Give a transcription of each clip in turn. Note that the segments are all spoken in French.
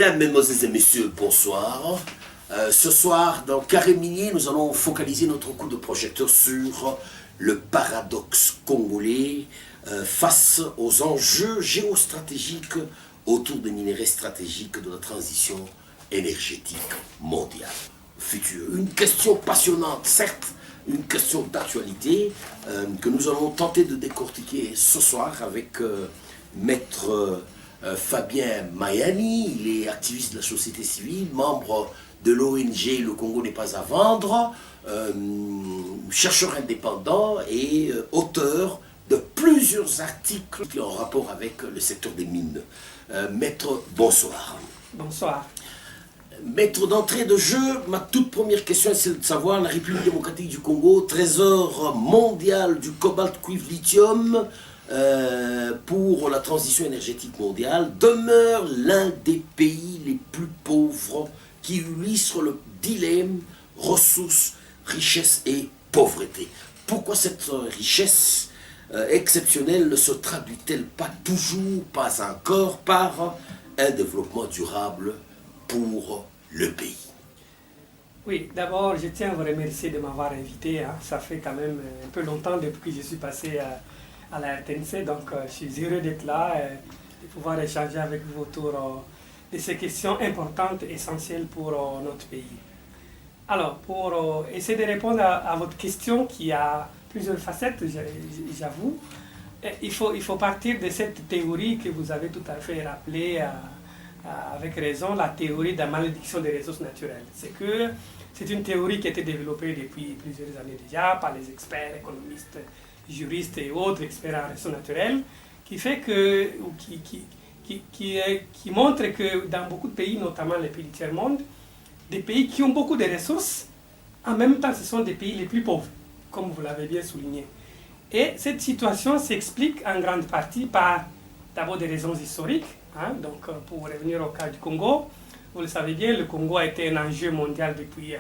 Bien, mesdemoiselles et messieurs, bonsoir. Ce soir, dans Carré Minier, nous allons focaliser notre coup de projecteur sur le paradoxe congolais face aux enjeux géostratégiques autour des minéraux stratégiques de la transition énergétique mondiale future. Une question passionnante, certes, une question d'actualité que nous allons tenter de décortiquer ce soir avec Maître Fabien Mayani. Il est activiste de la société civile, membre de l'ONG Le Congo n'est pas à vendre, chercheur indépendant et auteur de plusieurs articles en rapport avec le secteur des mines. Maître, bonsoir. Bonsoir. Maître, d'entrée de jeu, ma toute première question c'est de savoir, la République démocratique du Congo, trésor mondial du cobalt, cuivre, lithium, pour la transition énergétique mondiale, demeure l'un des pays les plus pauvres qui illustre le dilemme ressources, richesse et pauvreté. Pourquoi cette richesse exceptionnelle ne se traduit-elle pas toujours, pas encore, par un développement durable pour le pays? Oui, d'abord, je tiens à vous remercier de m'avoir invité. Ça fait quand même un peu longtemps depuis que je suis passé à la RTNC, donc je suis heureux d'être là et de pouvoir échanger avec vous autour de ces questions importantes et essentielles pour notre pays. Alors, pour essayer de répondre à votre question qui a plusieurs facettes, j'avoue, il faut partir de cette théorie que vous avez tout à fait rappelée avec raison, la théorie de la malédiction des ressources naturelles. C'est une théorie qui a été développée depuis plusieurs années déjà par les experts, économistes, juristes et autres experts en ressources naturelles, qui fait que, qui montre que dans beaucoup de pays, notamment les pays du tiers-monde, des pays qui ont beaucoup de ressources, en même temps ce sont des pays les plus pauvres, comme vous l'avez bien souligné. Et cette situation s'explique en grande partie par d'abord des raisons historiques. Donc pour revenir au cas du Congo, vous le savez bien, le Congo a été un enjeu mondial depuis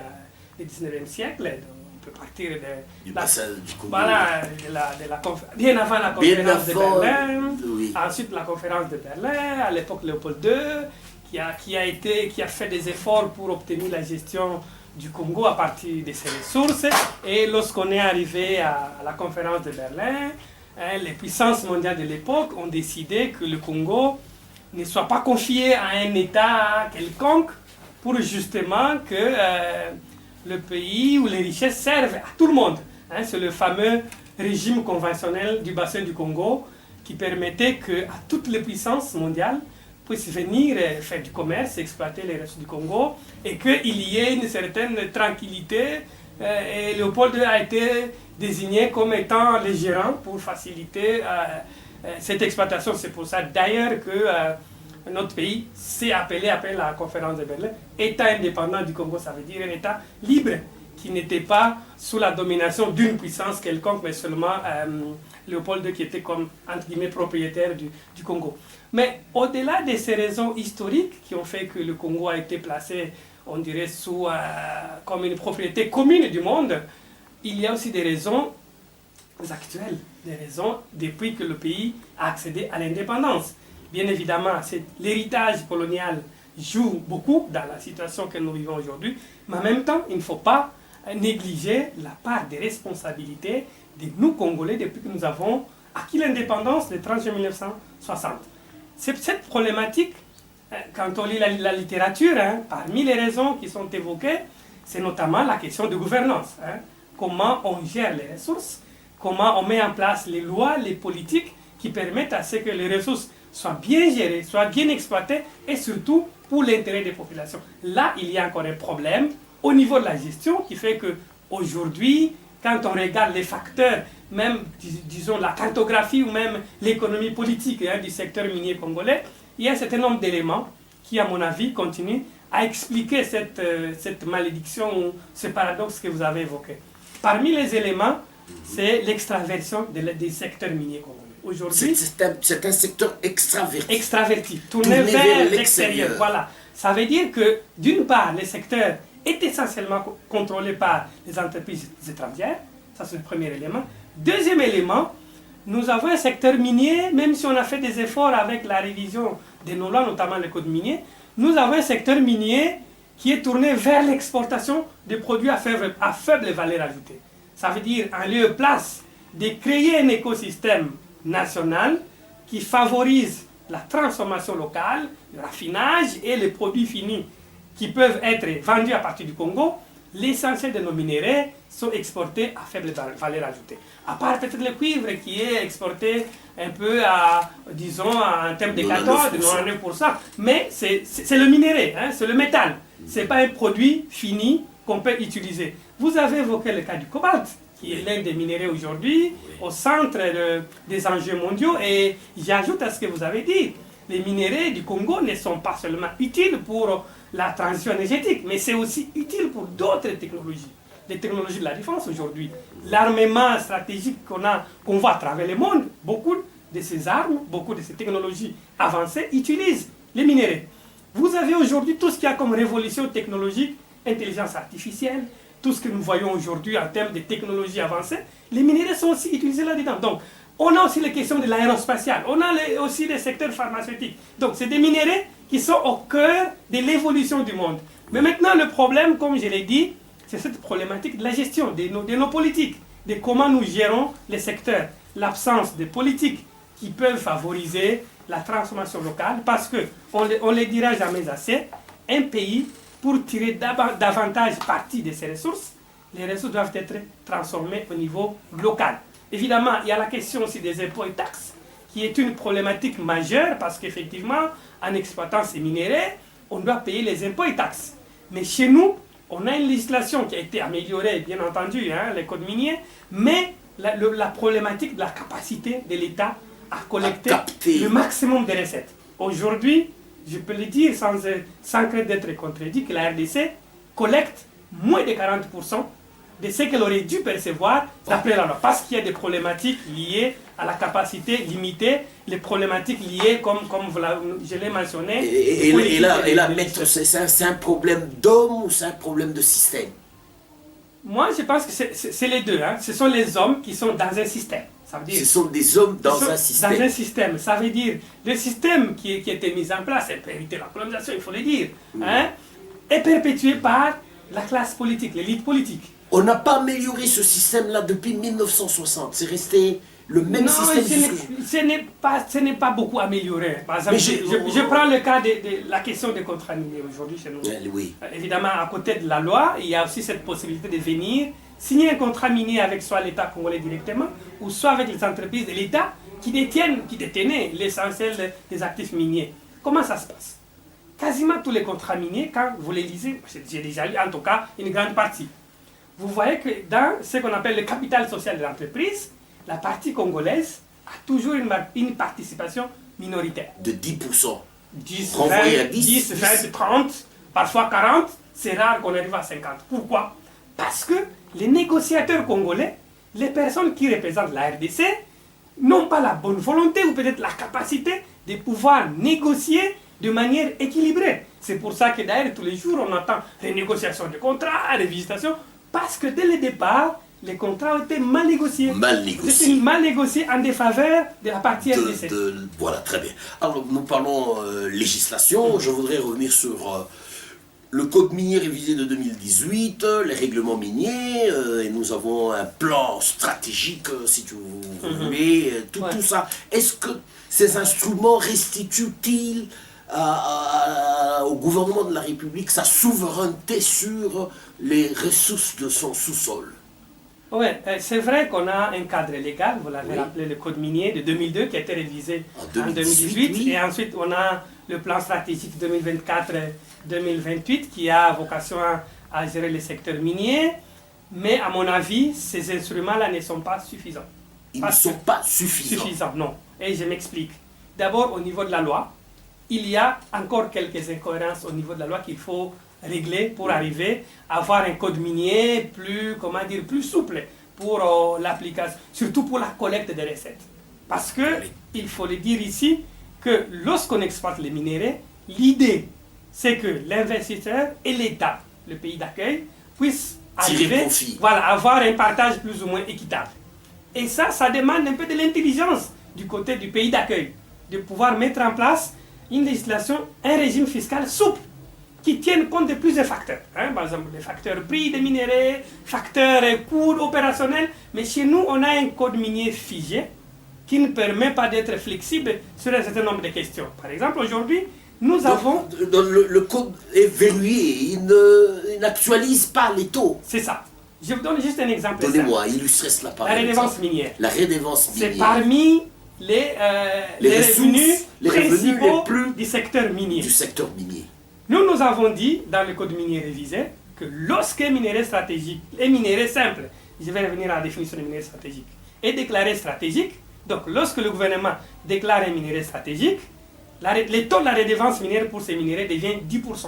le 19e siècle. On peut partir du bassin du Congo. Voilà, bien avant la conférence de Berlin, oui. Ensuite la conférence de Berlin, à l'époque Léopold II, qui a fait des efforts pour obtenir la gestion du Congo à partir de ses ressources. Et lorsqu'on est arrivé à la conférence de Berlin, les puissances mondiales de l'époque ont décidé que le Congo ne soit pas confié à un État quelconque pour justement que le pays ou les richesses servent à tout le monde. C'est le fameux régime conventionnel du bassin du Congo qui permettait qu'à toutes les puissances mondiales puissent venir faire du commerce, exploiter les ressources du Congo et qu'il y ait une certaine tranquillité. Et Léopold II a été désigné comme étant le gérant pour faciliter cette exploitation. C'est pour ça d'ailleurs que notre pays s'est appelé après la conférence de Berlin État indépendant du Congo. Ça veut dire un État libre qui n'était pas sous la domination d'une puissance quelconque, mais seulement Léopold II qui était comme entre guillemets propriétaire du Congo. Mais au-delà de ces raisons historiques qui ont fait que le Congo a été placé, on dirait, comme une propriété commune du monde, il y a aussi des raisons actuelles, des raisons depuis que le pays a accédé à l'indépendance. Bien évidemment, l'héritage colonial joue beaucoup dans la situation que nous vivons aujourd'hui, mais en même temps, il ne faut pas négliger la part des responsabilités de nous Congolais depuis que nous avons acquis l'indépendance le 30 juin 1960. Cette problématique, quand on lit la littérature, parmi les raisons qui sont évoquées, c'est notamment la question de gouvernance. Comment on gère les ressources, comment on met en place les lois, les politiques qui permettent à ce que les ressources soient bien gérées, soient bien exploitées et surtout pour l'intérêt des populations. Là, il y a encore un problème au niveau de la gestion qui fait qu'aujourd'hui, quand on regarde les facteurs, même disons la cartographie ou même l'économie politique du secteur minier congolais, il y a un certain nombre d'éléments qui, à mon avis, continuent à expliquer cette malédiction ou ce paradoxe que vous avez évoqué. Parmi les éléments, c'est l'extraversion des secteurs miniers congolais. Aujourd'hui, c'est un secteur extraverti. Extraverti, tourné vers l'extérieur. Voilà. Ça veut dire que, d'une part, le secteur est essentiellement contrôlé par les entreprises étrangères. Ça, c'est le premier élément. Deuxième élément, nous avons un secteur minier, même si on a fait des efforts avec la révision de nos lois, notamment le code minier, nous avons un secteur minier qui est tourné vers l'exportation de produits à faible valeur ajoutée. Ça veut dire, en lieu et place de créer un écosystème national qui favorise la transformation locale, le raffinage et les produits finis qui peuvent être vendus à partir du Congo, l'essentiel de nos minéraux sont exportés à faible valeur ajoutée. À part peut-être le cuivre qui est exporté un peu à, disons, en termes de 14, de 99%. Mais c'est le minerai, hein, c'est le métal. Ce n'est pas un produit fini qu'on peut utiliser. Vous avez évoqué le cas du cobalt, qui est l'un des minéraux aujourd'hui, au centre des enjeux mondiaux. Et j'ajoute à ce que vous avez dit, les minéraux du Congo ne sont pas seulement utiles pour la transition énergétique, mais c'est aussi utile pour d'autres technologies. Les technologies de la défense aujourd'hui. L'armement stratégique qu'on voit à travers le monde, beaucoup de ces armes, beaucoup de ces technologies avancées utilisent les minéraux. Vous avez aujourd'hui tout ce qu'il y a comme révolution technologique, intelligence artificielle, tout ce que nous voyons aujourd'hui en termes de technologies avancées, les minéraux sont aussi utilisés là-dedans. Donc, on a aussi les questions de l'aérospatiale, on a aussi les secteurs pharmaceutiques. Donc, c'est des minéraux qui sont au cœur de l'évolution du monde. Mais maintenant, le problème, comme je l'ai dit, c'est cette problématique de la gestion de nos politiques, de comment nous gérons les secteurs, l'absence de politiques qui peuvent favoriser la transformation locale, parce qu'on ne le dira jamais assez, un pays, pour tirer davantage parti de ses ressources, les ressources doivent être transformées au niveau local. Évidemment, il y a la question aussi des impôts et taxes, qui est une problématique majeure, parce qu'effectivement, en exploitant ces minéraux, on doit payer les impôts et taxes. Mais chez nous, on a une législation qui a été améliorée, bien entendu, hein, les codes miniers, mais la problématique de la capacité de l'État à collecter le maximum de recettes. Aujourd'hui, je peux le dire sans crainte d'être contredit, que la RDC collecte moins de 40% de ce qu'elle aurait dû percevoir d'après la loi. Parce qu'il y a des problématiques liées à la capacité limitée, les problématiques liées, comme je l'ai mentionné. Et là, maître, c'est un problème d'homme ou c'est un problème de système? Moi, je pense que c'est les deux. Hein. Ce sont les hommes qui sont dans un système. Ça veut dire, ce sont des hommes dans un système. Dans un système. Ça veut dire, le système qui a été mis en place, et pour éviter la colonisation, il faut le dire, hein, est perpétué par la classe politique, l'élite politique. On n'a pas amélioré ce système-là depuis 1960. C'est resté le même système. Ce n'est pas beaucoup amélioré. Par exemple, je prends le cas de la question des contrats miniers aujourd'hui chez nous. Oui. Évidemment, à côté de la loi, il y a aussi cette possibilité de venir signer un contrat minier avec soit l'État congolais directement, ou soit avec les entreprises de l'État qui détenaient l'essentiel des actifs miniers. Comment ça se passe? Quasiment tous les contrats miniers, quand vous les lisez, j'ai déjà lu en tout cas une grande partie, vous voyez que dans ce qu'on appelle le capital social de l'entreprise, la partie congolaise a toujours une participation minoritaire. De 10%. 10, 20, 30, parfois 40, c'est rare qu'on arrive à 50. Pourquoi? Parce que les négociateurs congolais, les personnes qui représentent la RDC, n'ont pas la bonne volonté ou peut-être la capacité de pouvoir négocier de manière équilibrée. C'est pour ça que d'ailleurs tous les jours on entend renégociation de contrats, révisitation, parce que dès le départ, les contrats ont été mal négociés. Mal négociés. Mal négociés en défaveur de la partie RDC. Voilà, très bien. Alors nous parlons législation, je voudrais revenir sur le code minier révisé de 2018, les règlements miniers, et nous avons un plan stratégique, si tu voulez, tout ça. Est-ce que ces instruments restituent-ils au gouvernement de la République sa souveraineté sur les ressources de son sous-sol? Oui, c'est vrai qu'on a un cadre légal, vous l'avez rappelé, le code minier de 2002 qui a été révisé en 2018, oui. Et ensuite on a le plan stratégique 2024-2028 qui a vocation à gérer le secteur minier, mais à mon avis, ces instruments-là ne sont pas suffisants. Ils ne sont pas suffisants. Non, et je m'explique. D'abord, au niveau de la loi, il y a encore quelques incohérences au niveau de la loi qu'il faut régler pour arriver à avoir un code minier plus souple pour l'application, surtout pour la collecte des recettes. Parce que, il faut le dire ici, que lorsqu'on exploite les minéraux, l'idée, c'est que l'investisseur et l'État, le pays d'accueil, puissent arriver, avoir un partage plus ou moins équitable. Et ça demande un peu de l'intelligence du côté du pays d'accueil, de pouvoir mettre en place une législation, un régime fiscal souple qui tienne compte de plusieurs facteurs. Par exemple, les facteurs prix des minéraux, facteurs coûts opérationnels. Mais chez nous, on a un code minier figé qui ne permet pas d'être flexible sur un certain nombre de questions. Par exemple, aujourd'hui, nous avons... Le code est verrouillé, il n'actualise pas les taux. C'est ça. Je vous donne juste un exemple. Donnez-moi, illustrez cela par la redevance minière. La redevance minière. C'est parmi les revenus principaux du secteur minier. Nous avons dit dans le code minier révisé que lorsque un minerai stratégique, un minerai simple, je vais revenir à la définition de minerai stratégique, est déclaré stratégique, donc lorsque le gouvernement déclare un minerai stratégique, le taux de la redevance minière pour ces minéraux devient 10%.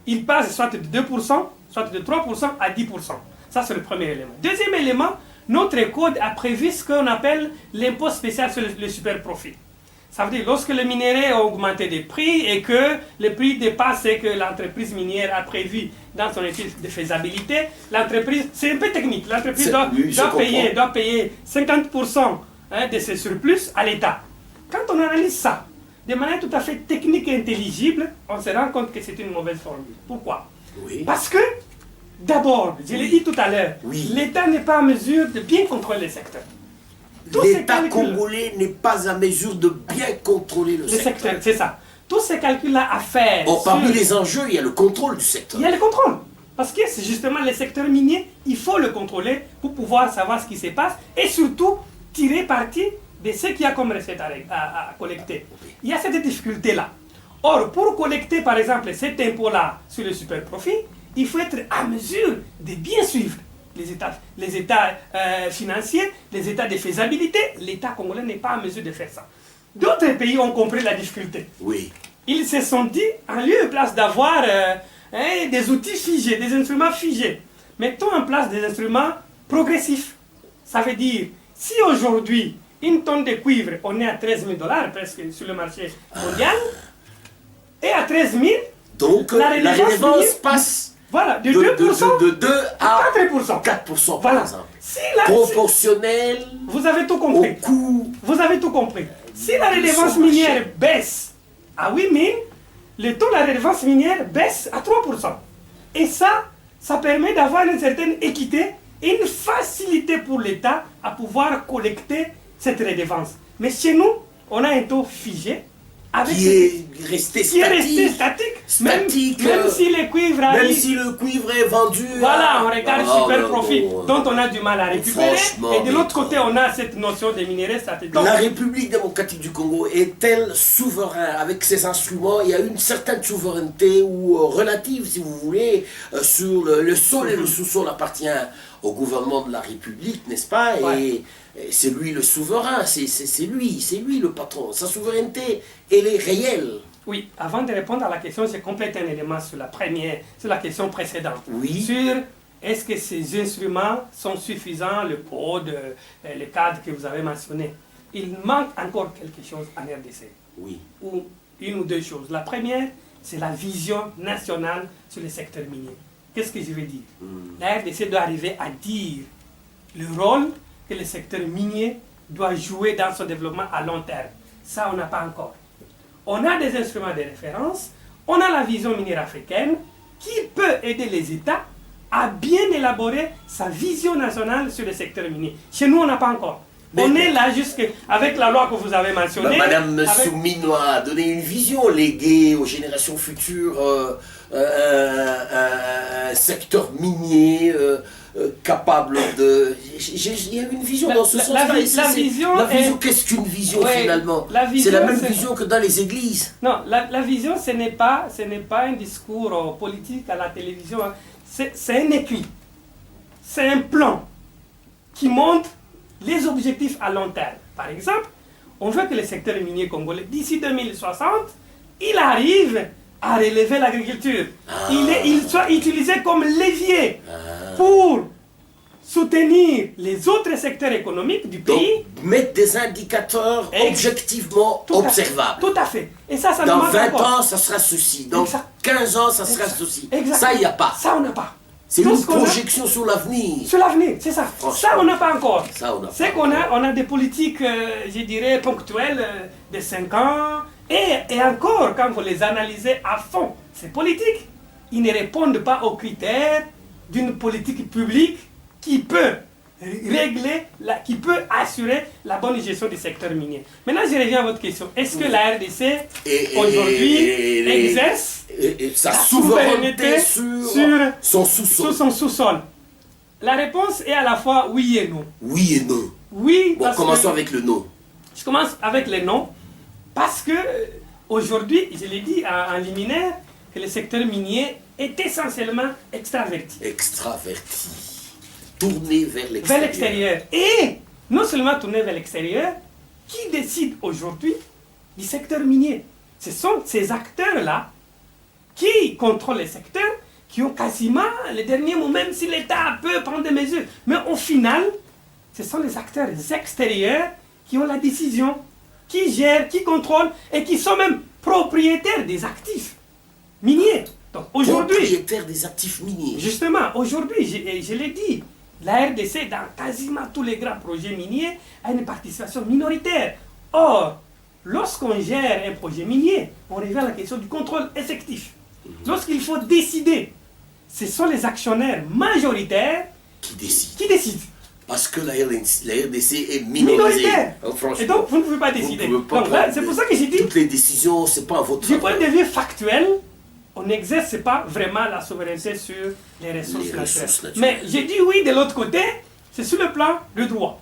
Il passe soit de 2%, soit de 3% à 10%. Ça, c'est le premier élément. Deuxième élément, notre code a prévu ce qu'on appelle l'impôt spécial sur le super profit. Ça veut dire lorsque le minerai a augmenté de prix et que le prix dépasse ce que l'entreprise minière a prévu dans son étude de faisabilité, l'entreprise, c'est un peu technique, l'entreprise doit payer 50% de ses surplus à l'État. Quand on analyse ça de manière tout à fait technique et intelligible, on se rend compte que c'est une mauvaise formule. Pourquoi? Parce que, d'abord, je l'ai dit tout à l'heure, l'État n'est pas en mesure de bien contrôler le secteur. L'État congolais n'est pas en mesure de bien contrôler le secteur. C'est ça. Tous ces calculs-là à faire. Parmi les enjeux, il y a le contrôle du secteur. Il y a le contrôle. Parce que c'est justement le secteur minier, il faut le contrôler pour pouvoir savoir ce qui se passe et surtout tirer parti de ce qu'il y a comme recette à collecter. Il y a cette difficulté-là. Or, pour collecter par exemple cet impôt-là sur le super profit, il faut être à mesure de bien suivre les états financiers, les états de faisabilité. L'État congolais n'est pas en mesure de faire ça. D'autres pays ont compris la difficulté. Ils se sont dit, en lieu et place d'avoir des outils figés, des instruments figés, mettons en place des instruments progressifs. Ça veut dire, si aujourd'hui, une tonne de cuivre, on est à 13 000 $ presque sur le marché mondial, et à 13 000, donc la redevance passe de 2%, de 2 à 4%. 4% par exemple. Proportionnel vous avez tout compris. Au coût. Vous avez tout compris. Si la redevance minière baisse à 8 000, le taux de la redevance minière baisse à 3%. Et ça permet d'avoir une certaine équité et une facilité pour l'État à pouvoir collecter cette redevance. Mais chez nous, on a un taux figé. Qui est resté statique. Même si le cuivre est vendu. Voilà, on regarde super profit, dont on a du mal à récupérer. Et de l'autre côté, on a cette notion des minéraux stratégiques. La République démocratique du Congo est-elle souveraine avec ses instruments? Il y a une certaine souveraineté ou relative, si vous voulez, sur le sol et le sous-sol appartient au gouvernement de la République, n'est-ce pas? Et c'est lui le souverain, c'est lui le patron. Sa souveraineté, elle est réelle. Oui, avant de répondre à la question, j'ai complété un élément sur la question précédente. Sur est-ce que ces instruments sont suffisants, le code, le cadre que vous avez mentionné. Il manque encore quelque chose en RDC. Ou une ou deux choses. La première, c'est la vision nationale sur le secteur minier. Qu'est-ce que je veux dire? La RDC doit arriver à dire le rôle que le secteur minier doit jouer dans son développement à long terme. Ça, on n'a pas encore. On a des instruments de référence, on a la vision minière africaine qui peut aider les États à bien élaborer sa vision nationale sur le secteur minier. Chez nous, on n'a pas encore. On est là avec la loi que vous avez mentionnée. Madame Soumino a donné une vision léguée aux générations futures, un secteur minier capable de... Il y a une vision dans ce sens-là. La vision, qu'est-ce qu'une vision finalement? C'est la même vision que dans les églises. Non, la vision, ce n'est pas un discours politique à la télévision. C'est un écrit. C'est un plan qui montre les objectifs à long terme. Par exemple, on veut que le secteur minier congolais, d'ici 2060, il arrive à relever l'agriculture. Il soit utilisé comme levier pour soutenir les autres secteurs économiques du pays. Donc, mettre des indicateurs objectivement observables. Tout à fait. Et ça dans 20 ans, ça sera ceci. Dans 15 ans, ça sera ceci. Ça, il n'y a pas. Ça, on n'a pas. C'est une projection sur l'avenir. Sur l'avenir, c'est ça. Ça, on n'a pas encore. Ça, on a c'est qu'on a des politiques, je dirais, ponctuelles de 5 ans, Et encore, quand vous les analysez à fond, ces politiques, ils ne répondent pas aux critères d'une politique publique qui peut régler, qui peut assurer la bonne gestion du secteur minier. Maintenant, je reviens à votre question. Est-ce que la RDC, aujourd'hui, exerce sa souveraineté sur son sous-sol? La réponse est à la fois oui et non. Oui et non. Oui, bon, commençons avec le non. Je commence avec le non, parce que aujourd'hui, je l'ai dit en liminaire, que le secteur minier est essentiellement extraverti. Extraverti. Tourné vers l'extérieur. Vers l'extérieur. Et non seulement tourné vers l'extérieur, qui décide aujourd'hui du secteur minier? Ce sont ces acteurs-là qui contrôlent le secteur, qui ont quasiment le dernier mot, même si l'État peut prendre des mesures. Mais au final, ce sont les acteurs extérieurs qui ont la décision, qui gèrent, qui contrôlent et qui sont même propriétaires des actifs miniers. Donc aujourd'hui, propriétaires des actifs miniers. Justement, aujourd'hui, je l'ai dit, la RDC, dans quasiment tous les grands projets miniers, a une participation minoritaire. Or, lorsqu'on gère un projet minier, on revient à la question du contrôle effectif. Lorsqu'il faut décider, ce sont les actionnaires majoritaires qui décident. Parce que la RDC est minoritaire. Et donc, vous ne pouvez pas décider. C'est pour ça que j'ai dit... Toutes les décisions, ce n'est pas à votre... Du point de vue factuel, on n'exerce pas vraiment la souveraineté sur les ressources naturelles. Mais j'ai dit oui de l'autre côté, c'est sur le plan du droit.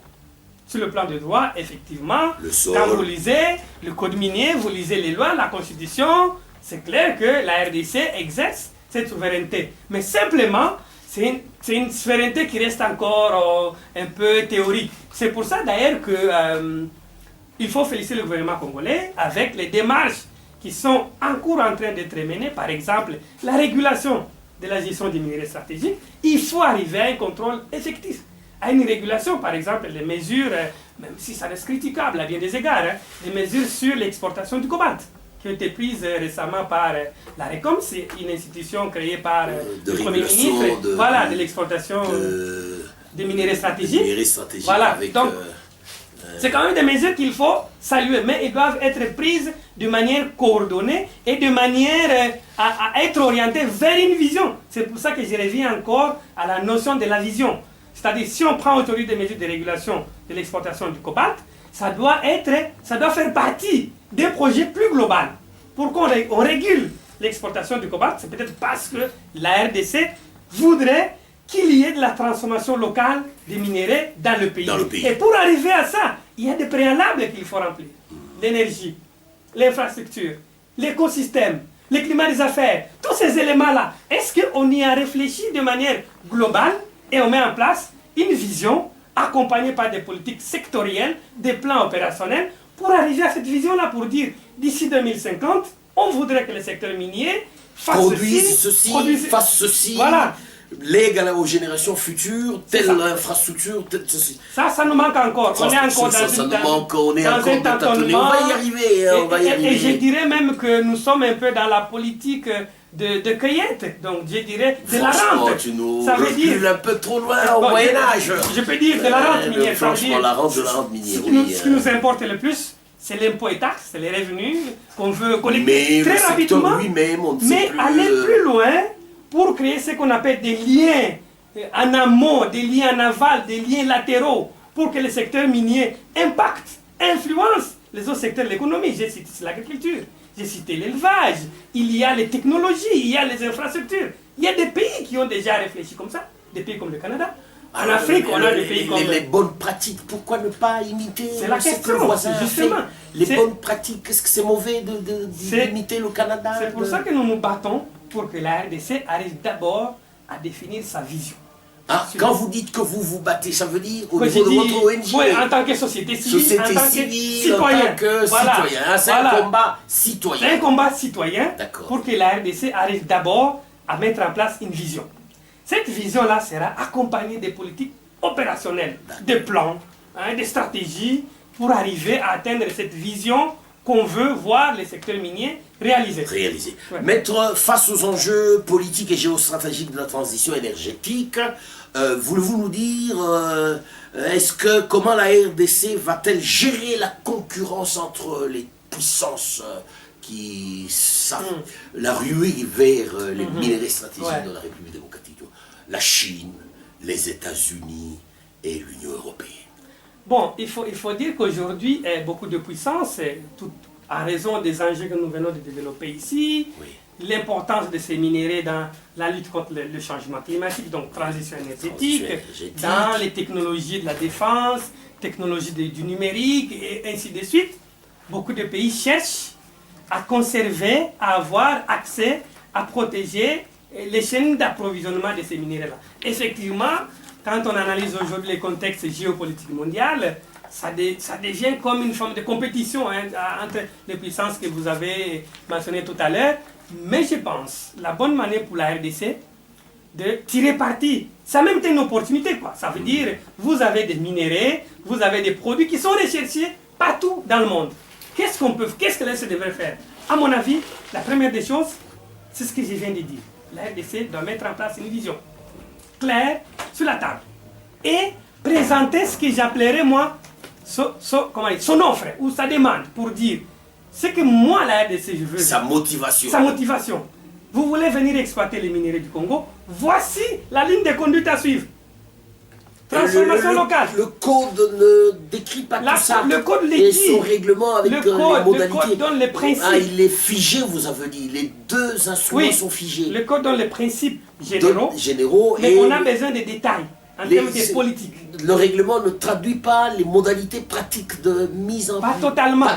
Sur le plan du droit, effectivement, quand vous lisez le code minier, vous lisez les lois, la constitution, c'est clair que la RDC exerce cette souveraineté. Mais simplement, c'est une souveraineté qui reste encore un peu théorique. C'est pour ça d'ailleurs qu'il faut féliciter le gouvernement congolais avec les démarches qui sont en cours en train d'être menées. Par exemple, la régulation de la gestion des minerais stratégiques. Il faut arriver à un contrôle effectif. À une régulation, par exemple, les mesures, même si ça reste critiquable à bien des égards, les mesures sur l'exportation du cobalt, qui ont été prises récemment par la RECOM, c'est une institution créée par le Premier ministre, de l'exportation des minerais stratégiques. Voilà, donc c'est quand même des mesures qu'il faut saluer, mais elles doivent être prises de manière coordonnée et de manière à être orientées vers une vision. C'est pour ça que je reviens encore à la notion de la vision. C'est-à-dire, si on prend aujourd'hui des mesures de régulation de l'exportation du cobalt, ça doit faire partie d'un projet plus global. Pourquoi on régule l'exportation du cobalt? C'est peut-être parce que la RDC voudrait qu'il y ait de la transformation locale des minéraux dans le pays. Et pour arriver à ça, il y a des préalables qu'il faut remplir. L'énergie, l'infrastructure, l'écosystème, le climat des affaires, tous ces éléments-là. Est-ce qu'on y a réfléchi de manière globale et on met en place une vision accompagnée par des politiques sectorielles, des plans opérationnels pour arriver à cette vision-là, pour dire d'ici 2050, on voudrait que le secteur minier produise ceci, voilà. Lègue aux générations futures, telle infrastructure, telle ceci. Ça nous manque encore. On est encore dans un tâtonnement. On va y arriver. Et je dirais même que nous sommes un peu dans la politique de cueillette, donc je dirais de la rente. Tu nous ça veut dire un peu trop loin au Moyen-Âge. Je peux dire de la rente minière. Franchement, la rente de la rente minière. Ce qui nous importe le plus, c'est l'impôt et taxes, c'est les revenus qu'on veut collecter très rapidement. Mais aller plus loin pour créer ce qu'on appelle des liens en amont, des liens en aval, des liens latéraux, pour que le secteur minier impacte, influence les autres secteurs de l'économie. J'ai cité l'agriculture, j'ai cité l'élevage, il y a les technologies, il y a les infrastructures. Il y a des pays qui ont déjà réfléchi comme ça, des pays comme le Canada. En Afrique, on a des pays comme... Les bonnes pratiques, pourquoi ne pas imiter ce que le voisin justement fait? Les bonnes pratiques, est-ce que c'est mauvais d'imiter le Canada? C'est pour ça que nous nous battons pour que la RDC arrive d'abord à définir sa vision. Quand vous dites que vous vous battez, ça veut dire au niveau de votre ONG? Oui, en tant que société civile, en tant que citoyen. C'est un combat citoyen. C'est un combat citoyen pour que la RDC arrive d'abord à mettre en place une vision. Cette vision-là sera accompagnée des politiques opérationnelles, des plans, des stratégies pour arriver à atteindre cette vision qu'on veut voir les secteurs miniers réaliser. Ouais. Mettre face aux enjeux politiques et géostratégiques de la transition énergétique, voulez-vous nous dire comment la RDC va-t-elle gérer la concurrence entre les puissances qui la ruée vers les minerais stratégiques de la République démocratique. La Chine, les États-Unis et l'Union européenne. Bon, il faut dire qu'aujourd'hui, beaucoup de puissances, en raison des enjeux que nous venons de développer ici, l'importance de ces minéraux dans la lutte contre le changement climatique, donc transition énergétique, dans les technologies de la défense, technologies du numérique et ainsi de suite, beaucoup de pays cherchent à conserver, à avoir accès, à protéger les chaînes d'approvisionnement de ces minéraux-là. Effectivement, quand on analyse aujourd'hui les contextes géopolitiques mondiaux, ça devient comme une forme de compétition entre les puissances que vous avez mentionnées tout à l'heure. Mais je pense, la bonne manière pour la RDC, de tirer parti, ça a même été une opportunité, quoi. Ça veut dire, vous avez des minéraux, vous avez des produits qui sont recherchés partout dans le monde. Qu'est-ce que l'RDC devrait faire? À mon avis, la première des choses, c'est ce que je viens de dire. La RDC doit mettre en place une vision claire sur la table et présenter ce que j'appellerais moi son offre ou sa demande pour dire ce que moi la RDC je veux. Sa motivation. Sa motivation. Vous voulez venir exploiter les minéraux du Congo? Voici la ligne de conduite à suivre. Transformation locale. Le code ne décrit pas tout ça. Le code et son règlement avec les modalités. Le code donne les principes. Ah, il est figé, vous avez dit. Les deux instruments sont figés. Le code donne les principes généraux, mais on a besoin des détails en termes de politique. Le règlement ne traduit pas les modalités pratiques de mise en place. Pas totalement.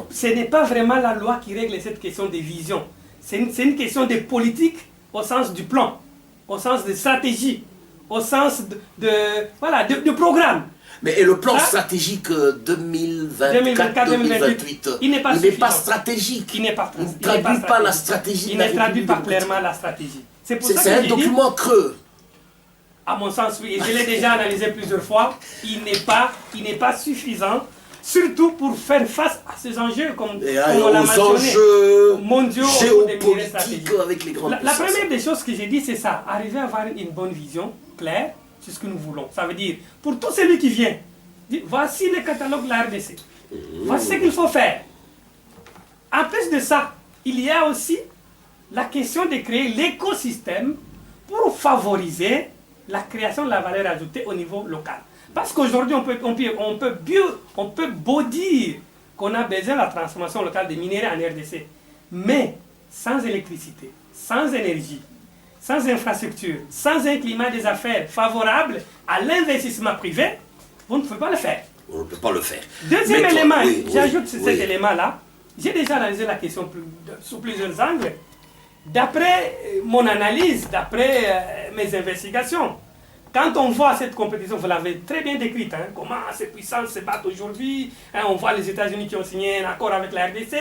Ce n'est pas vraiment la loi qui règle cette question de vision. C'est une question de politique au sens du plan, au sens de stratégie, au sens de programme. Mais et le plan stratégique 2024-2028, il n'est pas stratégique. Il ne traduit pas la stratégie. Il ne traduit pas clairement la stratégie. C'est un document creux. À mon sens, oui, et je l'ai déjà analysé plusieurs fois, il n'est pas suffisant, surtout pour faire face à ces enjeux, comme on l'a mentionné, mondiaux, géopolitiques avec les grandes La première des choses que j'ai dit, c'est ça, arriver à avoir une bonne vision claire, c'est ce que nous voulons. Ça veut dire, pour tout celui qui vient, voici le catalogue de la RDC, voici ce qu'il faut faire. En plus de ça, il y a aussi la question de créer l'écosystème pour favoriser la création de la valeur ajoutée au niveau local. Parce qu'aujourd'hui, on peut beau dire qu'on a besoin de la transformation locale des minéraux en RDC. Mais sans électricité, sans énergie, sans infrastructure, sans un climat des affaires favorable à l'investissement privé, vous ne pouvez pas le faire. On ne peut pas le faire. Deuxième élément, j'ajoute cet élément-là. J'ai déjà analysé la question sous plusieurs angles. D'après mon analyse, d'après mes investigations, quand on voit cette compétition, vous l'avez très bien décrite, comment ces puissances se battent aujourd'hui, on voit les États-Unis qui ont signé un accord avec la RDC,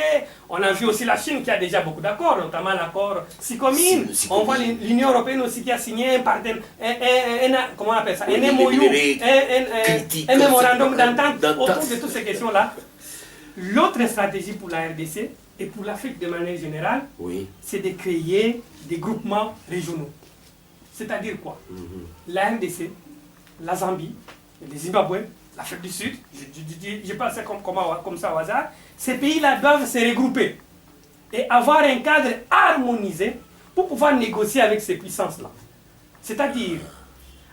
on a vu aussi la Chine qui a déjà beaucoup d'accords, notamment l'accord SICOMIN, on voit l'Union européenne aussi qui a signé un MOU, un mémorandum d'entente autour de toutes ces questions-là. L'autre stratégie pour la RDC, et pour l'Afrique de manière générale, c'est de créer des groupements régionaux. C'est-à-dire quoi? La RDC, la Zambie, le Zimbabwe, l'Afrique du Sud, je pense comme ça au hasard, ces pays-là doivent se regrouper et avoir un cadre harmonisé pour pouvoir négocier avec ces puissances-là. C'est-à-dire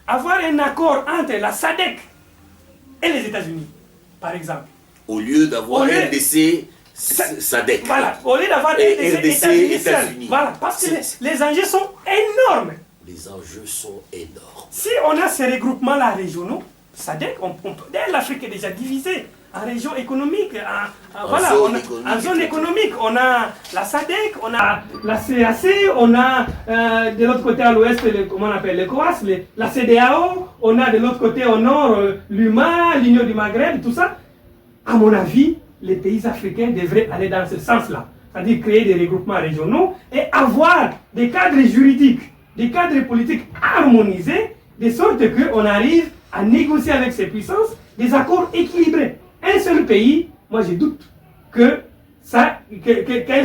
avoir un accord entre la SADC et les États-Unis, par exemple. Au lieu d'avoir RDC, SADC. Voilà, au lieu d'avoir RDC, États-Unis. Voilà, parce que les enjeux sont énormes. Les enjeux sont énormes. Si on a ces regroupements-là régionaux, SADC, l'Afrique est déjà divisée en régions économiques, en zone économique. On a la SADC, on a la CAC, on a de l'autre côté à l'ouest, comment on appelle, l'ECOWAS, la CEDEAO, on a de l'autre côté au nord l'UMA, l'Union du Maghreb, tout ça. À mon avis, les pays africains devraient aller dans ce sens-là. C'est-à-dire créer des regroupements régionaux et avoir des cadres juridiques, des cadres politiques harmonisés, de sorte qu'on arrive à négocier avec ces puissances des accords équilibrés. Un seul pays, moi je doute qu'un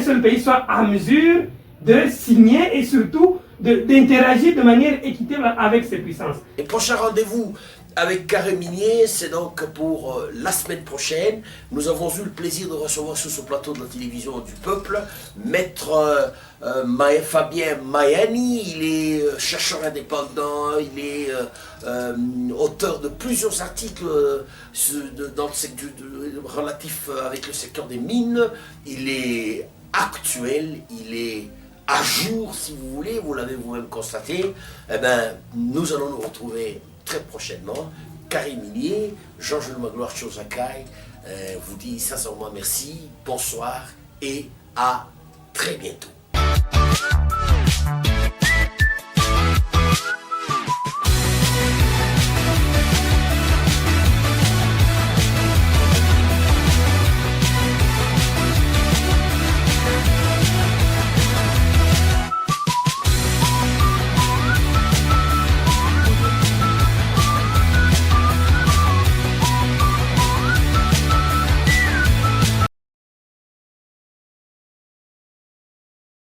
seul pays soit en mesure de signer et surtout d'interagir de manière équitable avec ces puissances. Et prochain rendez-vous avec Karim Minier, c'est donc pour la semaine prochaine. Nous avons eu le plaisir de recevoir sur ce plateau de la télévision du peuple Maître Fabien Mayani. Il est chercheur indépendant, il est auteur de plusieurs articles dans le secteur relatif avec le secteur des mines. Il est actuel, il est à jour si vous voulez, vous l'avez vous-même constaté. Eh bien, nous allons nous retrouver très prochainement. Karim Minier, Jean-Jules Magloire Chosakai vous dit sincèrement merci, bonsoir et à très bientôt.